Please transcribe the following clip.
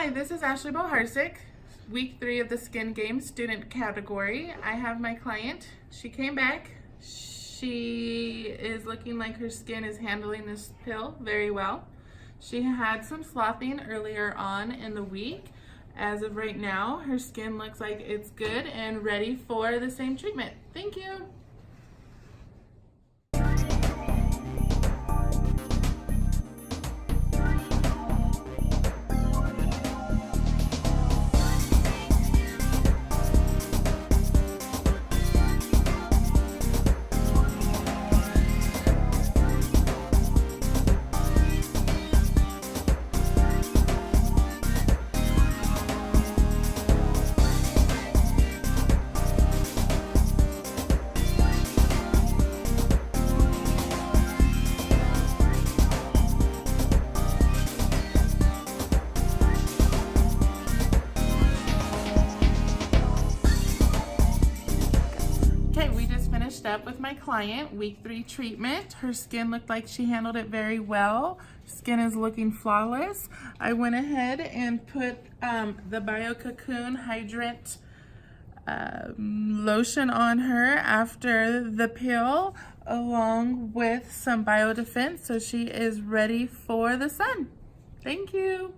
Hi, this is Ashley Boharsik, week 3 of the Skin Game student category. I have my client. She came back. She is looking like her skin is handling this pill very well. She had some sloughing earlier on in the week. As of right now, her skin looks like it's good and ready for the same treatment. Thank you. Okay, we just finished up with my client, week 3 treatment. Her skin looked like she handled it very well. Skin is looking flawless. I went ahead and put the Bio Cocoon Hydrant lotion on her after the peel, along with some Bio Defense, so she is ready for the sun. Thank you.